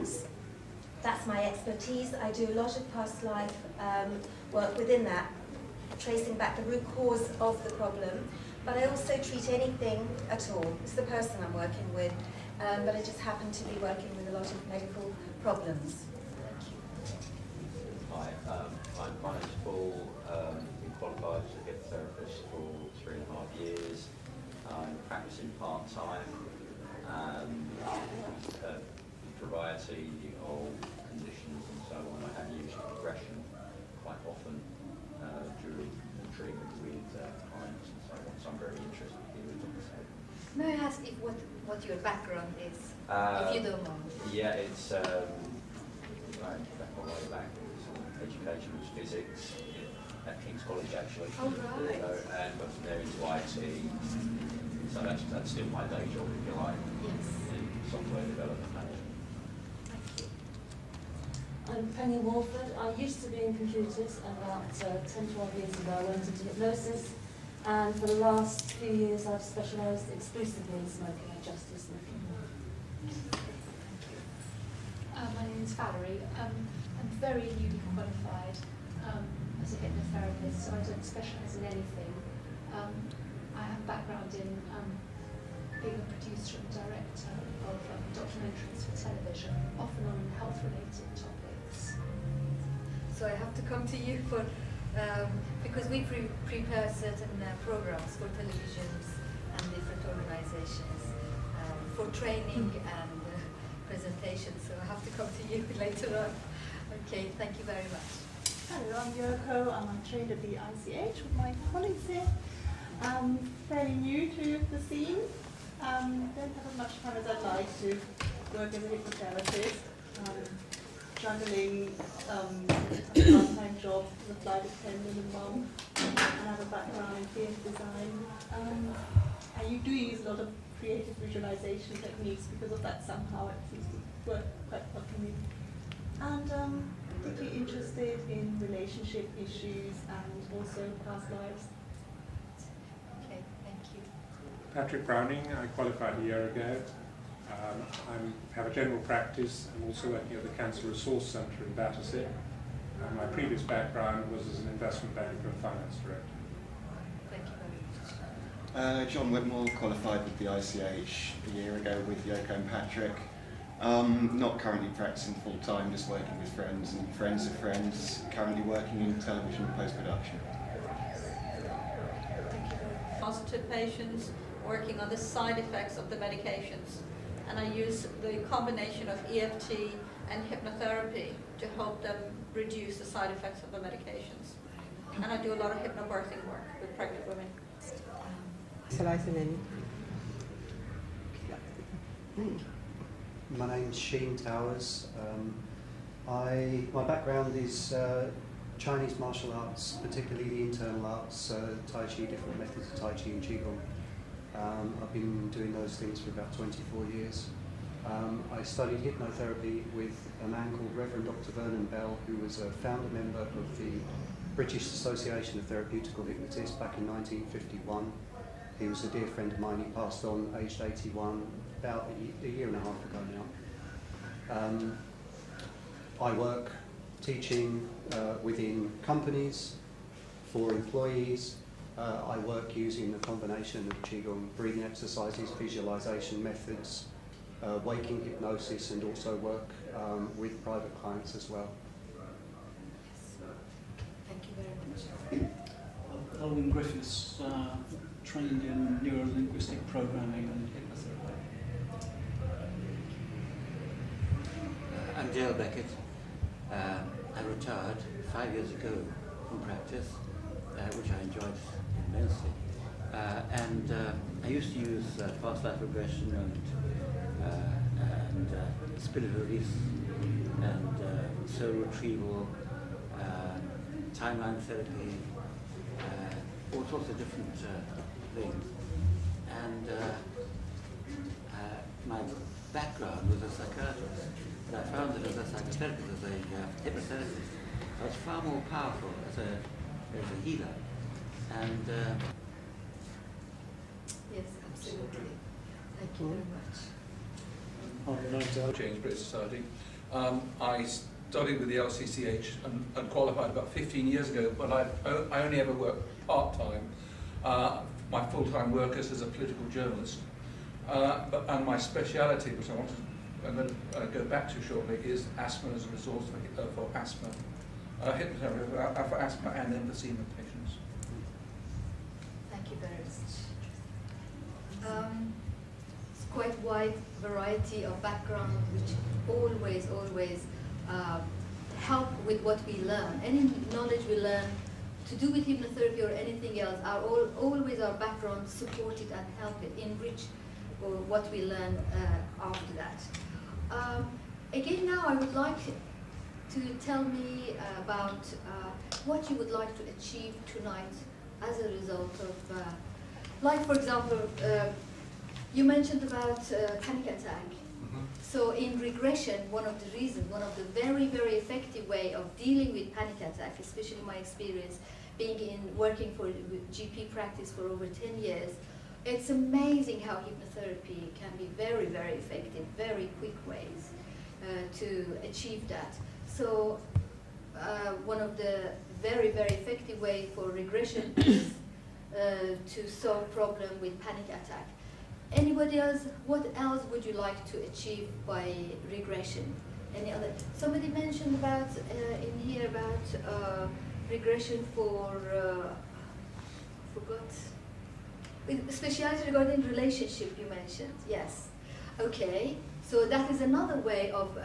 problems. That's my expertise. I do a lot of past life work within that, tracing back the root cause of the problem. But I also treat anything at all. It's the person I'm working with, but I just happen to be working with a lot of medical problems. Thank you. Hi, my name's Paul. Been qualified as a hypnotherapist for 3.5 years. I'm practicing part-time. A variety of conditions and so on. I have used regression quite often during the treatment with clients and so on. So I'm very interested in it. May I ask what your background is, if you don't mind? Yeah, it's going back all the way back. Education was physics at King's College actually. Oh, right. And but from there into IT. So that's still my day job, if you like. Yes. In software development management. Thank you. I'm Penny Walford. I used to be in computers, and about 10-12 years ago I went into hypnosis, and for the last few years I've specialised exclusively in smoking and just smoking. My name is Valerie. I'm very newly qualified as a hypnotherapist, so I don't specialise in anything. I have a background in being a producer and director of documentaries for television, often on health-related topics. So I have to come to you for, because we prepare certain programs for televisions and different organizations for training and presentation, so I have to come to you later on. Okay, thank you very much. Hello, I'm Yoko, and I'm trained at the ICH with my colleagues here. I'm fairly new to the scene. Don't have as much time as I'd like to work as a hypnotherapist. Juggling a part-time job as a flight attendant and mum, and I have a background in theatre design. And you do use a lot of creative visualization techniques. Because of that, somehow it seems to work quite well for me. And particularly interested in relationship issues and also past lives. Okay, thank you. Patrick Browning, I qualified a year ago. I have a general practice. I'm also working at the Cancer Resource Centre in Battersea. My previous background was as an investment banker and finance director. Thank you very much. John Whitmore, qualified with the ICH a year ago with Yoko and Patrick. Not currently practicing full-time, just working with friends and friends of friends, currently working in television post-production. Positive patients, working on the side effects of the medications. And I use the combination of EFT and hypnotherapy to help them reduce the side effects of the medications. And I do a lot of hypnobirthing work with pregnant women. My name's Shahin Towers. My background is Chinese martial arts, particularly the internal arts, Tai Chi, different methods of Tai Chi and Qigong. I've been doing those things for about 24 years. I studied hypnotherapy with a man called Reverend Dr. Vernon Bell, who was a founder member of the British Association of Therapeutical Hypnotists back in 1951. He was a dear friend of mine. He passed on aged 81 about a year and a half ago now. I work teaching within companies, for employees. I work using a combination of Qigong breathing exercises, visualization methods, waking hypnosis, and also work with private clients as well. Thank you very much. Owen Griffiths, trained in neuro-linguistic programming and hypnotherapy. I'm Dale Beckett. I retired 5 years ago from practice, which I enjoyed immensely. And I used to use past life regression and spirit release and soul retrieval, timeline therapy, all sorts of different things. And my background was a psychiatrist, but I found that as a psychotherapist, as a hypnotherapist, I was far more powerful as a healer. And yes, absolutely. Thank you very much. I'm Dale, Change British Society. I studied with the LCCH and qualified about 15 years ago, but I only ever worked part-time. My full-time work is as a political journalist. And my speciality, which I'm going to go back to shortly, is asthma as a resource for asthma, hypnotherapy for asthma and emphysema patients. Thank you very much. It's quite wide variety of background, which always help with what we learn. Any knowledge we learn to do with hypnotherapy or anything else, always our background support it and help it, enrich what we learn after that. Again, now I would like to tell me about what you would like to achieve tonight as a result of, like for example, you mentioned about panic attack. So in regression, one of the very, very effective way of dealing with panic attack, especially my experience being working for GP practice for over 10 years, it's amazing how hypnotherapy can be very, very effective, very quick ways to achieve that. So one of the very, very effective way for regression is to solve problem with panic attack. Anybody else, what else would you like to achieve by regression? Any other? Somebody mentioned about in here about regression for forgot. Speciality regarding relationship you mentioned, yes. Okay, so that is another way of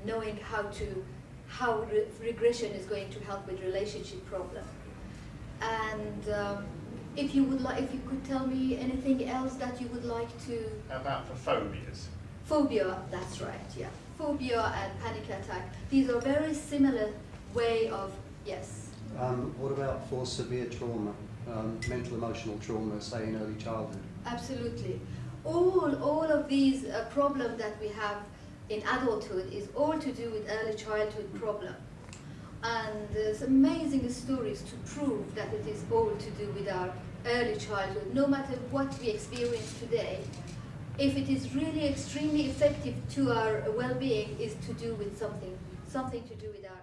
knowing how regression is going to help with relationship problem. And if you could tell me anything else that you would like to... About for phobias? Phobia, that's right, yeah. Phobia and panic attack. These are very similar way of, yes. What about for severe trauma, mental emotional trauma, say in early childhood? Absolutely. All of these problems that we have in adulthood is all to do with early childhood problem. And there's amazing stories to prove that it is all to do with our early childhood. No matter what we experience today, if it is really extremely effective to our well-being, is to do with something to do with our